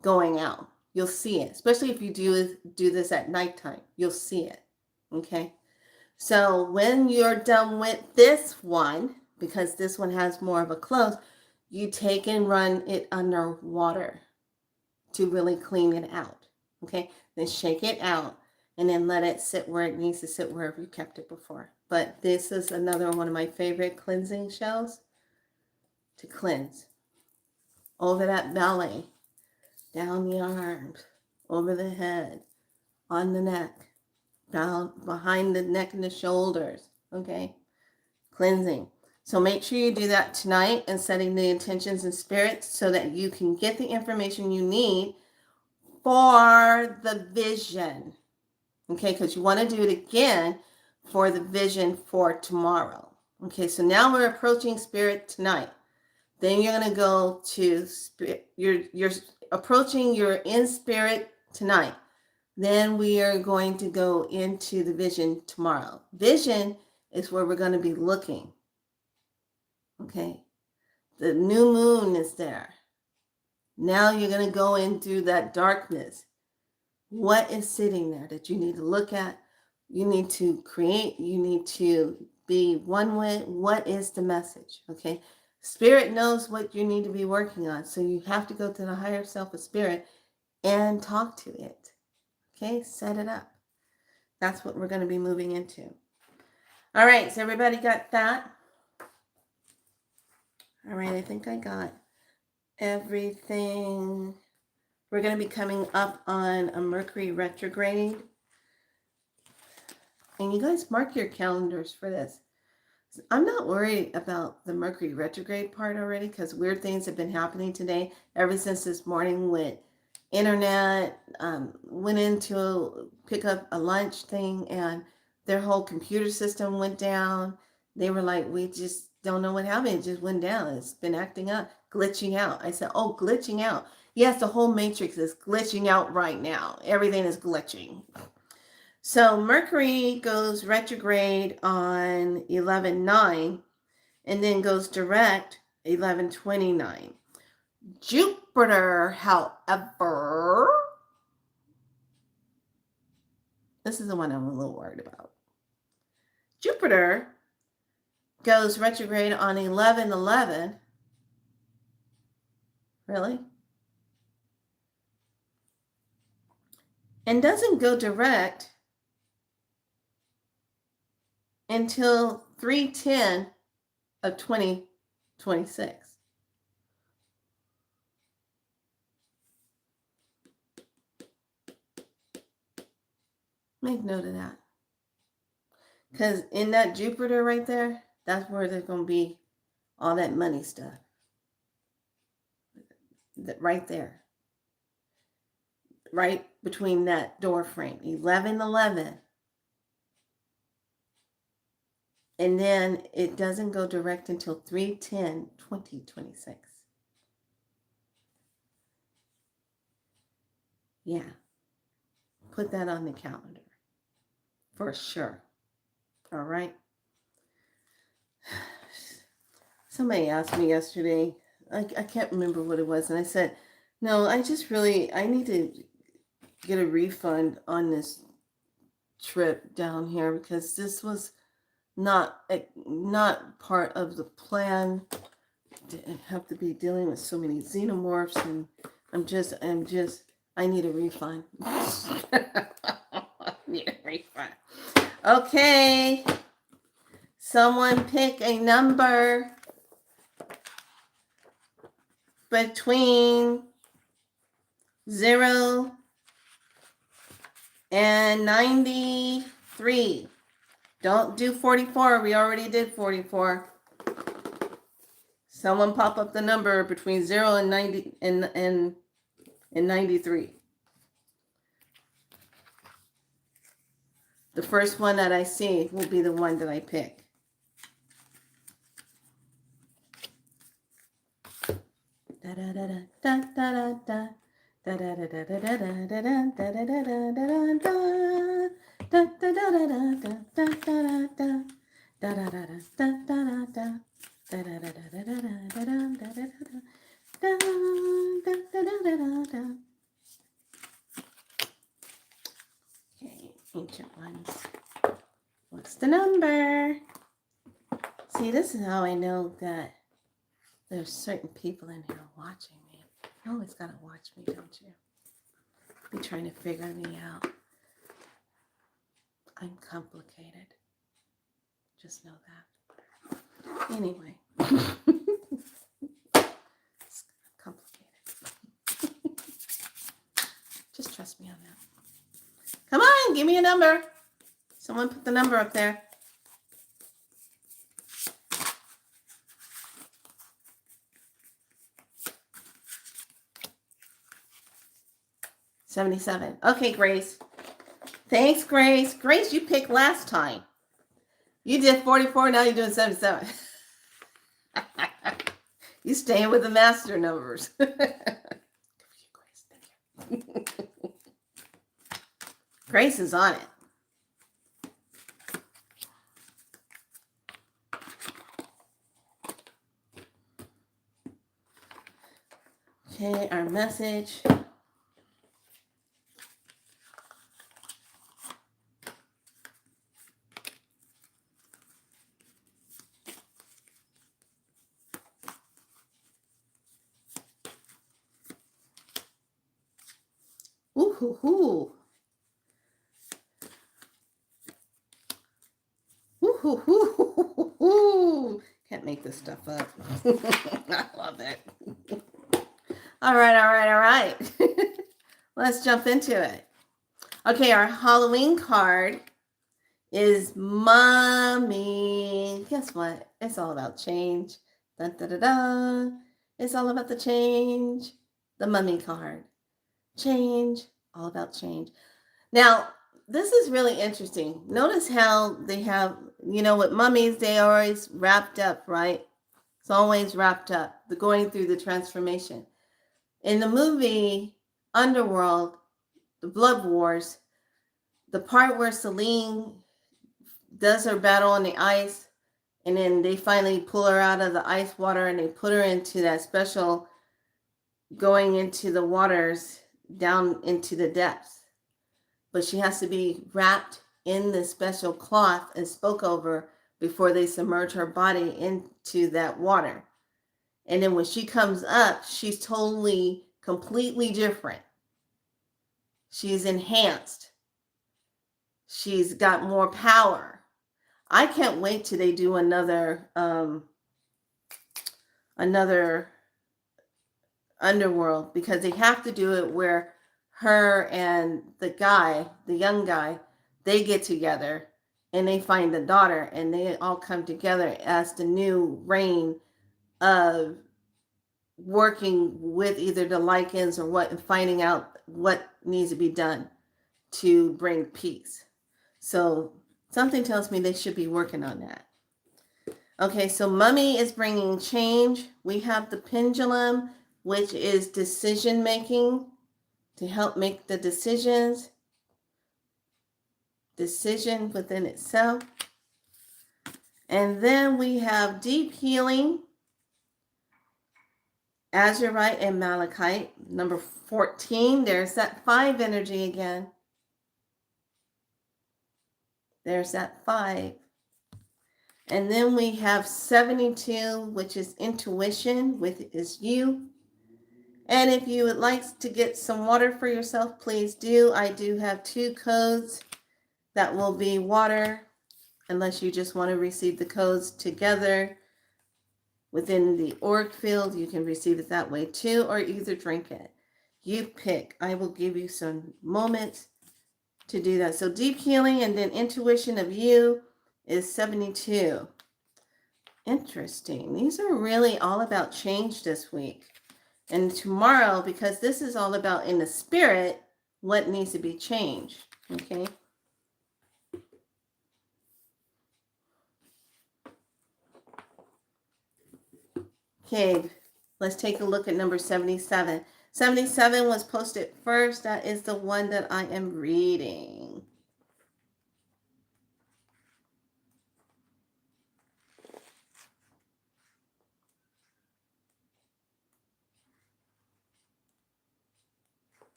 going out. You'll see it, especially if you do this at nighttime. You'll see it, okay? So when you're done with this one, because this one has more of a close, you take and run it under water to really clean it out, okay? Then shake it out and then let it sit where it needs to sit, wherever you kept it before. But this is another one of my favorite cleansing shells to cleanse. Over that belly, down the arms, over the head, on the neck, down behind the neck and the shoulders, okay? Cleansing. So make sure you do that tonight and setting the intentions and spirits so that you can get the information you need for the vision, okay? Because you want to do it again for the vision for tomorrow, okay? So now we're approaching spirit tonight. Then you're going to go to spirit. You're approaching your in spirit tonight. Then we are going to go into the vision tomorrow. Vision is where we're going to be looking. Okay. The new moon is there. Now you're going to go into that darkness. What is sitting there that you need to look at? You need to create. You need to be one with. What is the message? Okay. Spirit knows what you need to be working on. So you have to go to the higher self of spirit and talk to it. Okay. Set it up. That's what we're going to be moving into. All right. So everybody got that? All right. I think I got everything. We're going to be coming up on a Mercury retrograde. And you guys mark your calendars for this. I'm not worried about the Mercury retrograde part already, because weird things have been happening today ever since this morning with internet. Went in to pick up a lunch thing and their whole computer system went down. They were like, we just don't know what happened. It just went down. It's been acting up, glitching out. I said, oh, glitching out. Yes, the whole matrix is glitching out right now. Everything is glitching. So Mercury goes retrograde on 11/9 and then goes direct 11/29. Jupiter, however, This is the one I'm a little worried about. Jupiter goes retrograde on 11/11. Really? And doesn't go direct until 3/10 of 2026. Make note of that. Because in that Jupiter right there, that's where there's going to be all that money stuff. Right there. Right between that door frame. 11/11. And then it doesn't go direct until 3/10/2026. Yeah. Put that on the calendar. For sure. All right. Somebody asked me yesterday, I can't remember what it was, and I said, no, I need to get a refund on this trip down here because this was not part of the plan. Didn't have to be dealing with so many xenomorphs, and I need a refund. I need a refund. Okay. Someone pick a number between 0 and 93. Don't do 44. We already did 44. Someone pop up the number between 0 and 90 and 93. The first one that I see will be the one that I pick. Okay, ancient ones. What's the number? See, this is how I know that there's certain people in here watching me. You always gotta watch me, don't you? Be trying to figure me out. I'm complicated. Just know that. Anyway. It's complicated. Just trust me on that. Come on, give me a number. Someone put the number up there. $77. Okay, Grace. Thanks, Grace. Grace, you picked last time. You did 44, now you're doing 77. You staying with the master numbers. Grace is on it. Okay, our message. Ooh-hoo-hoo. Ooh-hoo-hoo. Can't make this stuff up. I love it. All right. Let's jump into it. Okay, our Halloween card is Mommy. Guess what? It's all about change. Dun, dun, dun, dun. It's all about the change. The Mummy card. Change. All about change. Now, this is really interesting. Notice how they have, with mummies, they are always wrapped up, right? It's always wrapped up. The going through the transformation. In the movie Underworld, the Blood Wars, the part where Celine does her battle on the ice, and then they finally pull her out of the ice water and they put her into that special going into the waters down into the depths. but she has to be wrapped in this special cloth and spoke over before they submerge her body into that water. And then when she comes up, she's totally, completely different. She's enhanced. She's got more power. I can't wait till they do another Underworld, because they have to do it where her and the young guy, they get together and they find the daughter and they all come together as the new reign of working with either the Lycans or what, and finding out what needs to be done to bring peace. So something tells me they should be working on that. Okay, so Mummy is bringing change. We have the pendulum, which is decision making, to help make the decision within itself. And then we have deep healing, Azurite and Malachite. Number 14, there's that 5 energy again. There's that 5. And then we have 72, which is intuition, which is you. And if you would like to get some water for yourself, please do. I do have 2 codes that will be water, unless you just want to receive the codes together within the auric field. You can receive it that way too, or either drink it. You pick. I will give you some moments to do that. So deep healing and then intuition of you is 72. Interesting. These are really all about change this week. And tomorrow, because this is all about in the spirit, what needs to be changed. Okay. Okay, let's take a look at number 77. 77 was posted first. That is the one that I am reading.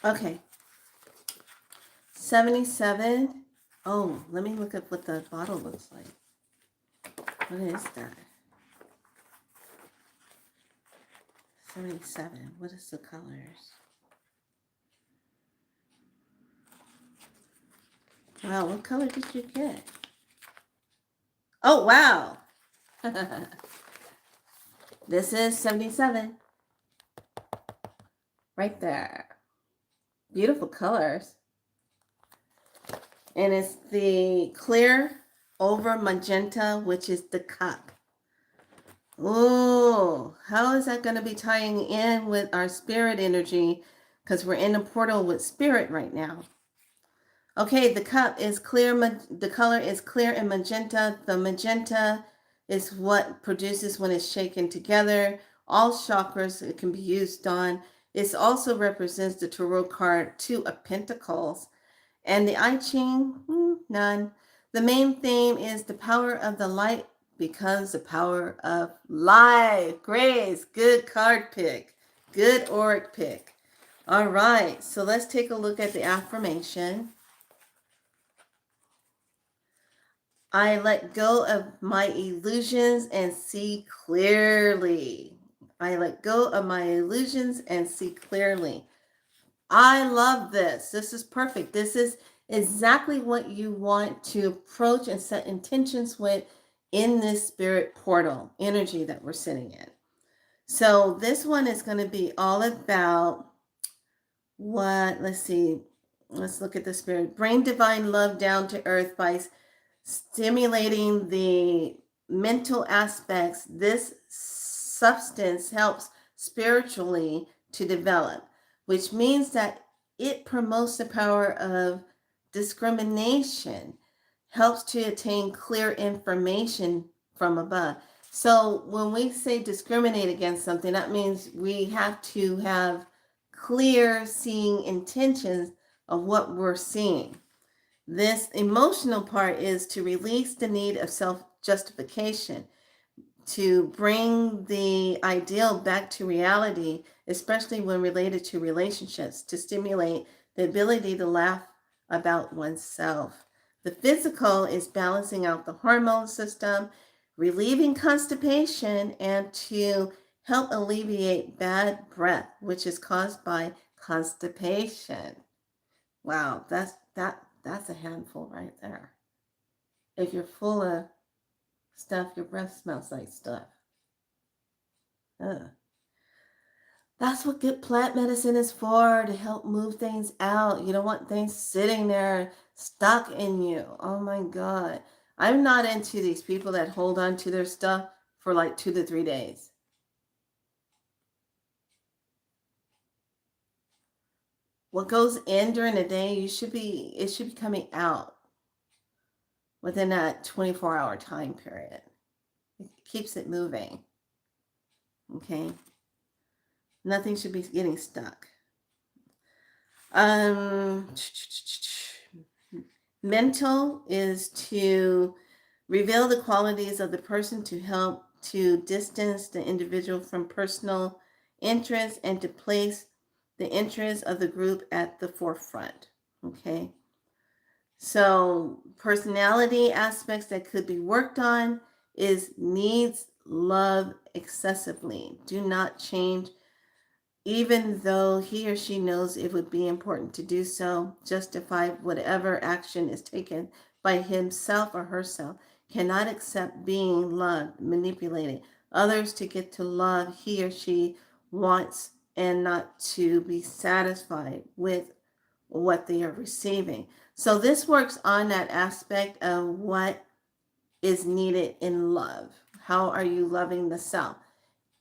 Okay. 77. Oh, let me look at what the bottle looks like. What is that? 77. What is the colors? Wow, what color did you get? Oh, wow. This is 77. Right there. Beautiful colors. And it's the clear over magenta, which is the cup. Oh, how is that going to be tying in with our spirit energy? Because we're in a portal with spirit right now. Okay, the cup is clear. The color is clear and magenta. The magenta is what produces when it's shaken together. All chakras it can be used on. It also represents the tarot card 2 of Pentacles. And the I Ching, none. The main theme is the power of the light becomes the power of life. Grace, good card pick. Good auric pick. All right, so let's take a look at the affirmation. I let go of my illusions and see clearly. I let go of my illusions and see clearly. I love this. This is perfect. This is exactly what you want to approach and set intentions with in this spirit portal energy that we're sitting in. So this one is going to be all about what, let's see, let's look at the spirit. Bring divine love down to earth by stimulating the mental aspects. This substance helps spiritually to develop, which means that it promotes the power of discrimination, helps to attain clear information from above. So when we say discriminate against something, that means we have to have clear seeing intentions of what we're seeing. This emotional part is to release the need of self-justification, to bring the ideal back to reality especially when related to relationships, to stimulate the ability to laugh about oneself. The physical is balancing out the hormone system, relieving constipation, and to help alleviate bad breath, which is caused by constipation. Wow, that's a handful right there. If you're full of stuff, your breath smells like stuff. Ugh. That's what good plant medicine is for, to help move things out. You don't want things sitting there stuck in you. Oh my God. I'm not into these people that hold on to their stuff for like 2 to 3 days. What goes in during the day, it should be coming out within that 24-hour time period. It keeps it moving. Okay? Nothing should be getting stuck. Mental is to reveal the qualities of the person to help to distance the individual from personal interests and to place the interests of the group at the forefront. Okay. So personality aspects that could be worked on is needs love excessively. Do not change, even though he or she knows it would be important to do so. Justify whatever action is taken by himself or herself. Cannot accept being loved, manipulated others to get to love he or she wants and not to be satisfied with what they are receiving. So this works on that aspect of what is needed in love. How are you loving the self?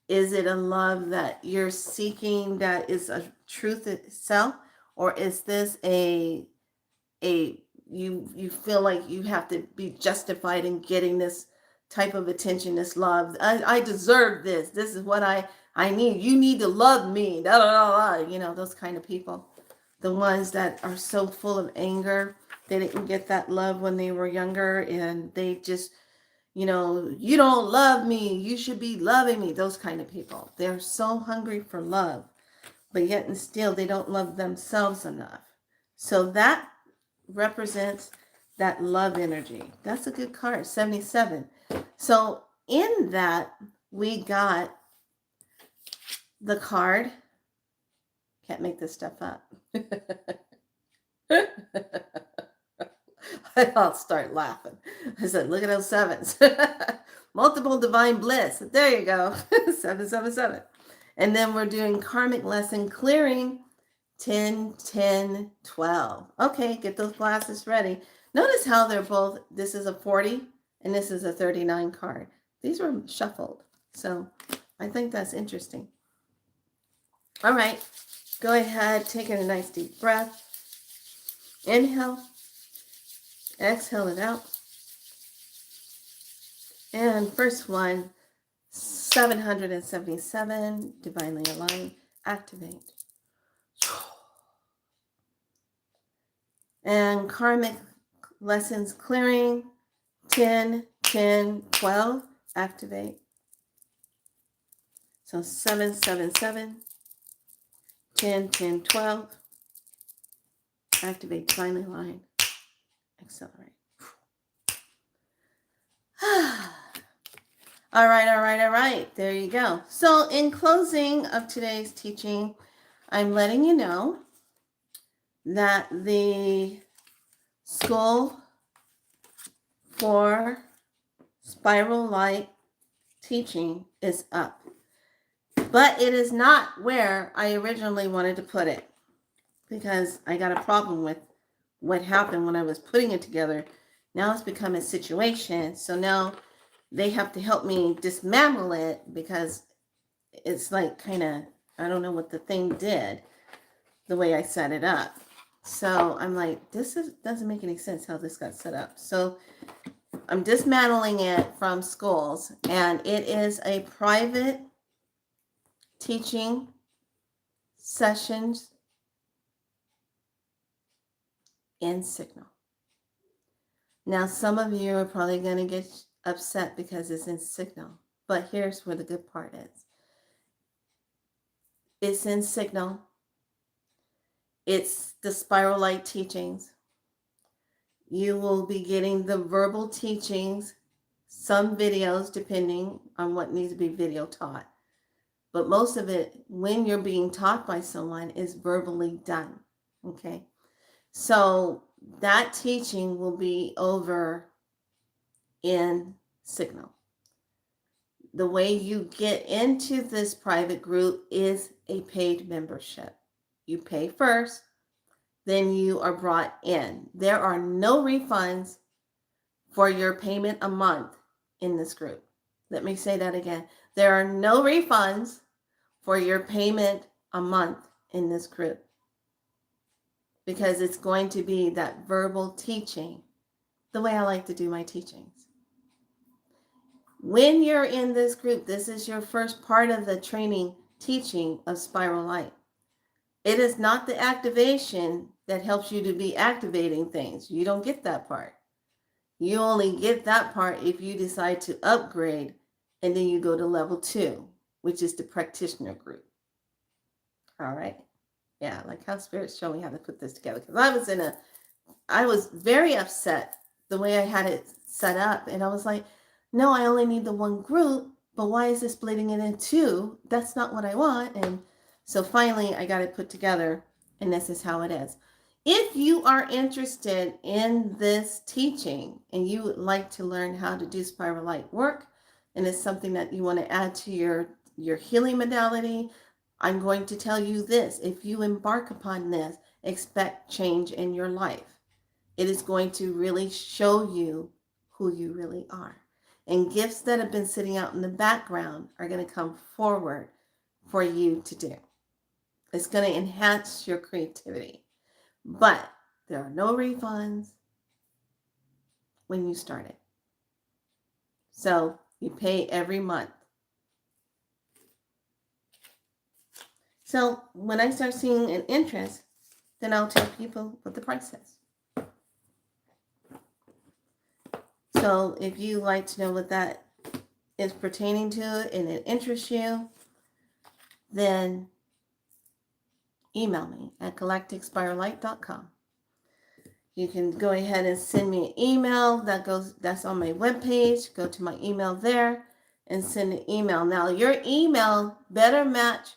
Is it a love that you're seeking that is a truth itself, or is this a you feel like you have to be justified in getting this type of attention, this love? I deserve this. This is what I need. You need to love me. Da, da, da, da. You know, those kind of people. The ones that are so full of anger, they didn't get that love when they were younger, and they just, you know, you don't love me, you should be loving me. Those kind of people. They're so hungry for love, but yet and still they don't love themselves enough. So that represents that love energy. That's a good card, 77. So in that, we got the card. Can't make this stuff up. I'll start laughing. I said, look at those sevens. Multiple divine bliss. There you go. 777. And then we're doing karmic lesson clearing 10, 10, 12. Okay, get those glasses ready. Notice how they're both, this is a 40 and this is a 39 card. These were shuffled. So I think that's interesting. All right, go ahead, take in a nice deep breath. Inhale. Exhale it out. And first one, 777, divinely aligned, activate. And karmic lessons clearing, 10, 10, 12, activate. So 777, 10, 10, 12, activate divinely aligned, accelerate. All right. There you go. So in closing of today's teaching, I'm letting you know that the School for Spiral Light teaching is up. But it is not where I originally wanted to put it, because I got a problem with what happened when I was putting it together. Now it's become a situation. So now they have to help me dismantle it, because it's like kind of, I don't know what the thing did, the way I set it up. So I'm like, doesn't make any sense how this got set up. So I'm dismantling it from schools, and it is a private teaching sessions in Signal. Now, some of you are probably going to get upset because it's in Signal, but here's where the good part is. It's in Signal. It's the Spiral Light teachings. You will be getting the verbal teachings, some videos, depending on what needs to be video taught. But most of it, when you're being taught by someone, is verbally done. Okay. So that teaching will be over in Signal. The way you get into this private group is a paid membership. You pay first, then you are brought in. There are no refunds for your payment a month in this group. Let me say that again. There are no refunds for your payment a month in this group, because it's going to be that verbal teaching, the way I like to do my teachings. When you're in this group, this is your first part of the training teaching of Spiral Light. It is not the activation that helps you to be activating things. You don't get that part. You only get that part if you decide to upgrade, and then you go to level 2, which is the practitioner group. All right. Yeah, like how Spirit's showing me how to put this together. Because I was very upset the way I had it set up. And I was like, no, I only need the one group, but why is it splitting it in 2? That's not what I want. And so finally I got it put together, and this is how it is. If you are interested in this teaching and you would like to learn how to do Spiral Light work, and it's something that you want to add to your healing modality, I'm going to tell you this. If you embark upon this, expect change in your life. It is going to really show you who you really are. And gifts that have been sitting out in the background are going to come forward for you to do. It's going to enhance your creativity. But there are no refunds when you start it. So you pay every month. So when I start seeing an interest, then I'll tell people what the price is. So if you like to know what that is pertaining to and it interests you, then email me at galacticspiralight.com. You can go ahead and send me an email that's on my webpage. Go to my email there and send an email. Now your email better match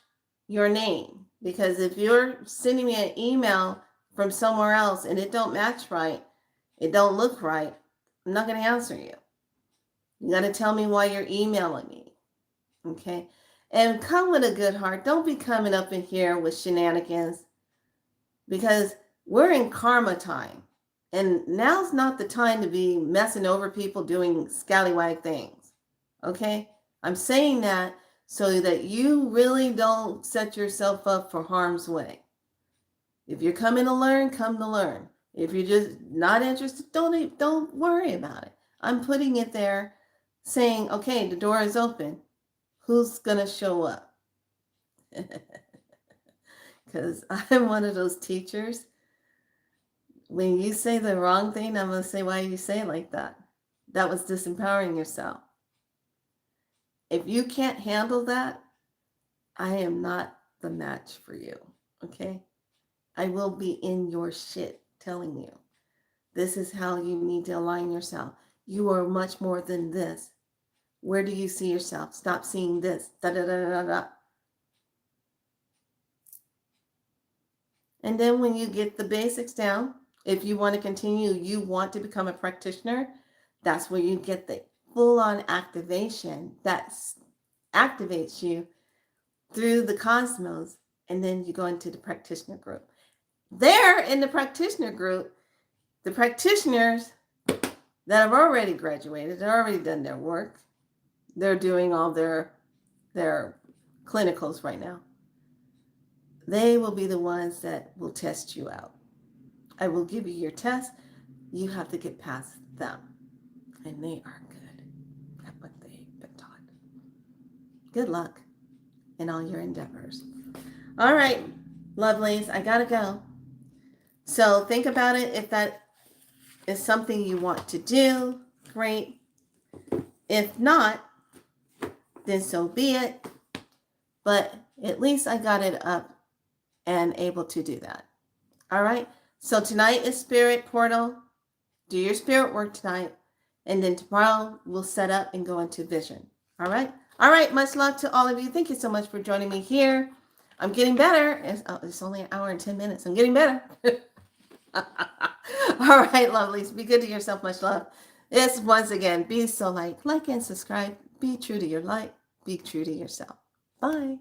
your name, because if you're sending me an email from somewhere else and it don't match right, it don't look right, I'm not going to answer you. You got to tell me why you're emailing me. Okay? And come with a good heart. Don't be coming up in here with shenanigans, because we're in karma time. And now's not the time to be messing over people doing scallywag things. Okay? I'm saying that so that you really don't set yourself up for harm's way. If you're coming to learn, come to learn. If you're just not interested, don't worry about it. I'm putting it there saying, okay, the door is open. Who's going to show up? Because I'm one of those teachers. When you say the wrong thing, I'm going to say, why you say it like that? That was disempowering yourself. If you can't handle that, I am not the match for you, okay? I will be in your shit telling you. This is how you need to align yourself. You are much more than this. Where do you see yourself? Stop seeing this. Da, da, da, da, da. And then when you get the basics down, if you want to continue, you want to become a practitioner, that's where you get the full-on activation that activates you through the cosmos, and then you go into the practitioner group. There in the practitioner group, the practitioners that have already graduated, they've already done their work, they're doing all their clinicals right now. They will be the ones that will test you out. I will give you your test. You have to get past them. And they are good at what they've been taught. Good luck in all your endeavors. All right, lovelies, I gotta go. So think about it. If that is something you want to do, great. If not, then so be it. But At least I got it up and able to do that. All right. So tonight is Spirit Portal. Do your spirit work tonight. And then tomorrow we'll set up and go into vision. All right. All right. Much love to all of you. Thank you so much for joining me here. I'm getting better. It's only an hour and 10 minutes. I'm getting better. All right, lovelies. Be good to yourself. Much love. It's once again, be so like and subscribe. Be true to your light. Be true to yourself. Bye.